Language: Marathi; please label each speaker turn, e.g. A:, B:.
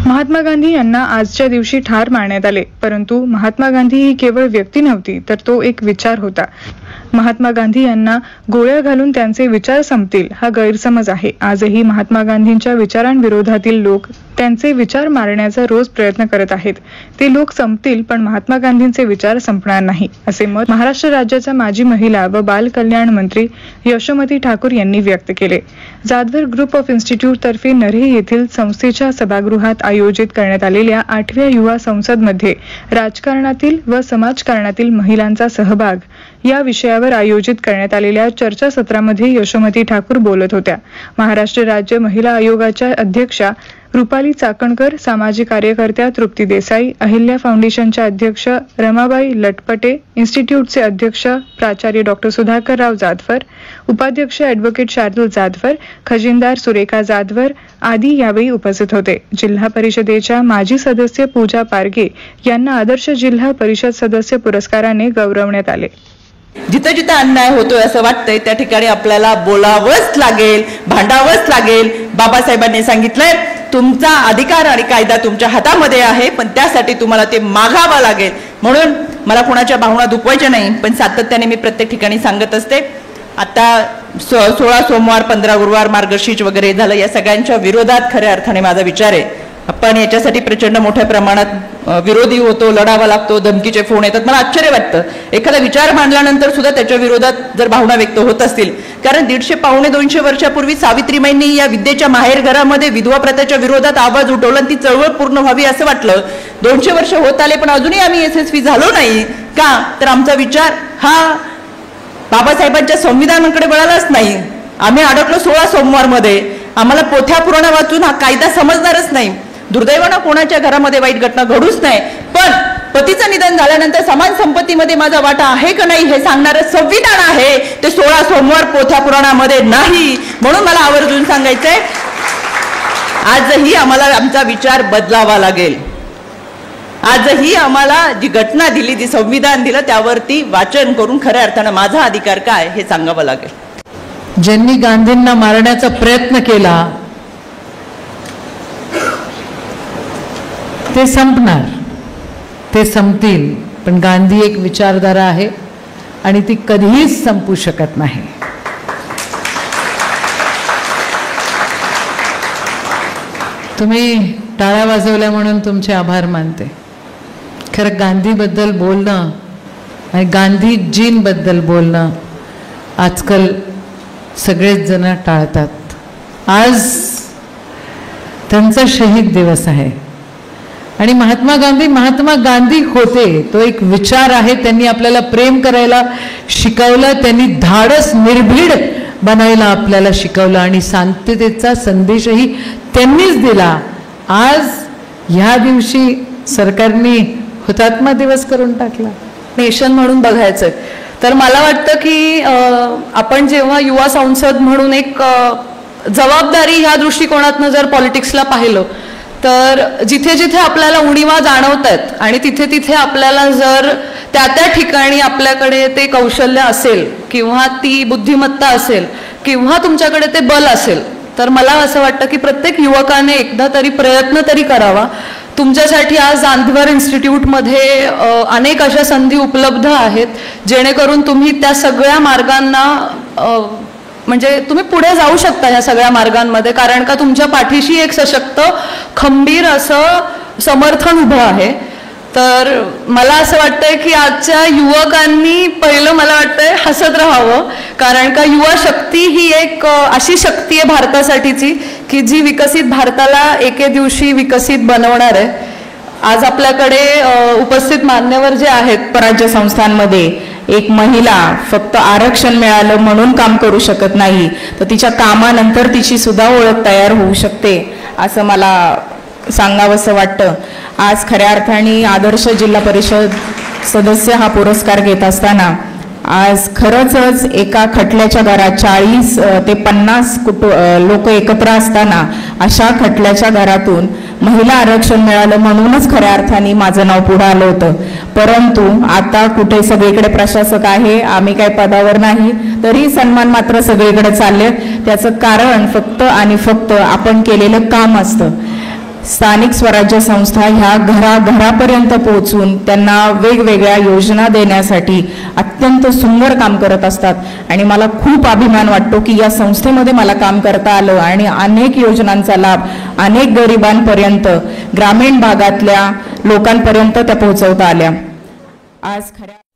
A: महात्मा गांधी यांना आजच्या दिवशी ठार मारण्यात आले, परंतु महात्मा गांधी ही केवळ व्यक्ती नव्हती, तर तो एक विचार होता. महात्मा गांधी यांना गोळ्या घालून त्यांचे विचार संपतील हा गैरसमज आहे. आजही महात्मा गांधींच्या विचारांविरोधातील लोक त्यांचे विचार मारण्याचा रोज प्रयत्न करत आहेत. ते लोक संपतील, पण महात्मा गांधींचे विचार संपणार नाही, असे मत महाराष्ट्र राज्याच्या माजी महिला व बाल कल्याण मंत्री यशोमती ठाकूर यांनी व्यक्त केले. जाधवर ग्रुप ऑफ इन्स्टिट्यूट तर्फे नऱ्हे येथील संस्थेच्या सभागृहात आयोजित करण्यात आलेल्या 8व्या युवा संसदमध्ये राजकारणातील व समाजकारणातील महिलांचा सहभाग या विषयावर आयोजित करण्यात आलेल्या चर्चासत्रामध्ये यशोमती ठाकूर बोलत होत्या. महाराष्ट्र राज्य महिला आयोगाच्या अध्यक्षा रुपाली चाकणकर, सामाजिक कार्यकर्त्या तृप्ती देसाई, अहिल्या फाउंडेशनच्या अध्यक्ष रमाबाई लटपटे, इन्स्टिट्यूटचे अध्यक्ष प्राचार्य डॉक्टर सुधाकरराव जाधवर, उपाध्यक्ष ॲडव्होकेट शार्दूल जाधवर, खजिनदार सुरेखा जाधवर आदी यावेळी उपस्थित होते. जिल्हा परिषदेच्या माजी सदस्य पूजा पारगे यांना आदर्श जिल्हा परिषद सदस्य पुरस्काराने गौरवण्यात आले.
B: जिथे जिथे अन्याय होतोय असं वाटतंय त्या ठिकाणी आपल्याला बोलावंच लागेल, भांडावंच लागेल. बाबासाहेबांनी सांगितलंय तुमचा अधिकार आणि कायदा तुमच्या हातामध्ये आहे, पण त्यासाठी तुम्हाला ते मागावं लागेल. म्हणून मला कोणाच्या भावना दुखवायच्या नाही, पण सातत्याने मी प्रत्येक ठिकाणी सांगत असते. आता 16 सोमवार, 15 गुरुवार, मार्गशीर्ष वगैरे झालं, या सगळ्यांच्या विरोधात खऱ्या अर्थाने माझा विचार आहे. आपण याच्यासाठी प्रचंड मोठ्या प्रमाणात विरोधी होतो, लढावा लागतो, धमकीचे फोन येतात. मला आश्चर्य वाटतं एखादा विचार मांडल्यानंतर सुद्धा त्याच्या विरोधात जर भावना व्यक्त होत असतील. कारण 150-200 वर्षापूर्वी सावित्रीबाईंनी या विद्येच्या माहेर घरामध्ये विधवा प्रथेच्या विरोधात आवाज उठवला आणि ती चळवळ पूर्ण व्हावी असं वाटलं. 200 वर्ष होत आले, पण अजूनही आम्ही यशस्वी झालो नाही का? तर आमचा विचार हा बाबासाहेबांच्या संविधानाकडे वळालाच नाही. आम्ही अडकलो 16 सोमवारमध्ये. आम्हाला पोथ्या पुराण वाचून हा कायदा समजणारच नाही. दुर्दैवानं कोणाच्या घरामध्ये वाईट घटना घडूच नाही, पण पतीचं निधन झाल्यानंतर समान संपत्तीमध्ये माझा वाटा आहे का नाही हे सांगणारं संविधान आहे, ते 16 सोमवार पोथ्या पुराणामध्ये नाही. म्हणून मला आवर्जून सांगायचंय, आजही आम्हाला आमचा विचार बदलावा लागेल. आजही आम्हाला जी घटना दिली, जी संविधान दिलं, त्यावरती वाचन करून खऱ्या अर्थानं माझा अधिकार काय हे सांगावं लागेल.
C: ज्यांनी गांधींना मारण्याचा प्रयत्न केला ते संपणार, ते संपतील, पण गांधी एक विचारधारा आहे आणि ती कधीच संपू शकत नाही. तुम्ही टाळ्या वाजवल्या म्हणून तुमचे आभार मानते. खरं गांधीबद्दल बोलणं आणि गांधीजींबद्दल बोलणं आजकाल सगळेच जण टाळतात. आज त्यांचा शहीद दिवस आहे आणि महात्मा गांधी होते. तो एक विचार आहे. त्यांनी आपल्याला प्रेम करायला शिकवलं, त्यांनी धाडस निर्भीड बनायला आपल्याला शिकवलं आणि शांततेचा संदेशही त्यांनीच दिला. आज ह्या दिवशी सरकारने हुतात्मा दिवस करून टाकला.
D: नेशन म्हणून बघायचं तर मला वाटतं की आपण जेव्हा युवा संसद म्हणून एक जबाबदारी ह्या दृष्टिकोनातनं जर पॉलिटिक्सला पाहिलं तर जिथे जिथे आपल्याला उणीवा जाणवत आहेत आणि तिथे तिथे आपल्याला जर त्या त्या ठिकाणी आपल्याकडे ते कौशल्य असेल किंवा ती बुद्धिमत्ता असेल किंवा तुमच्याकडे ते बल असेल तर मला असं वाटतं की प्रत्येक युवकाने एकदा तरी प्रयत्न तरी करावा. तुमच्यासाठी आज जाधवर इन्स्टिट्यूटमध्ये अनेक अशा संधी उपलब्ध आहेत जेणेकरून तुम्ही त्या सगळ्या मार्गांना म्हणजे तुम्ही पुढे जाऊ शकता या सगळ्या मार्गांमध्ये, कारण का तुमच्या पाठीशी एक सशक्त खंबीर असं समर्थन उभं आहे. तर मला असं वाटतंय की आजच्या युवकांनी पहिलं मला वाटतंय हसत राहावं, कारण का युवा शक्ती ही एक अशी शक्ती आहे भारतासाठीची की जी विकसित भारताला एके दिवशी विकसित बनवणार आहे. आज आपल्याकडे उपस्थित मान्यवर जे आहेत पराज्य संस्थांमध्ये एक महिला फक्त आरक्षण मिळालं म्हणून काम करू शकत नाही, तर तिच्या कामानंतर तिची सुद्धा ओळख तयार होऊ शकते असं मला सांगावंसं वाटतं. आज खऱ्या अर्थाने आदर्श जिल्हा परिषद सदस्य हा पुरस्कार घेत असताना आज खरंच एका खटल्याच्या घरात 40 ते 50 लोक एकत्र असताना अशा खटल्याच्या घरातून महिला आरक्षण मिळालं म्हणूनच खऱ्या अर्थाने माझं नाव पुढे आलं होतं. परंतु आता कुठे सगळीकडे प्रशासक आहे, आम्ही काही पदावर नाही, तरी सन्मान मात्र सगळीकडे चालले. त्याचं कारण फक्त आणि फक्त आपण केलेलं काम असतं.
E: स्थानिक स्वराज्य संस्था ह्या घराघरापर्यंत पोहोचून त्यांना वेगवेगळ्या योजना देण्यासाठी अत्यंत सुंदर काम करत असतात आणि मला खूप अभिमान वाटतो की या संस्थेमध्ये मला काम करता आलं आणि अनेक योजनांचा लाभ अनेक गरिबांपर्यंत ग्रामीण भागातल्या लोकांपर्यंत त्या पोहोचवता आल्या. आज खऱ्या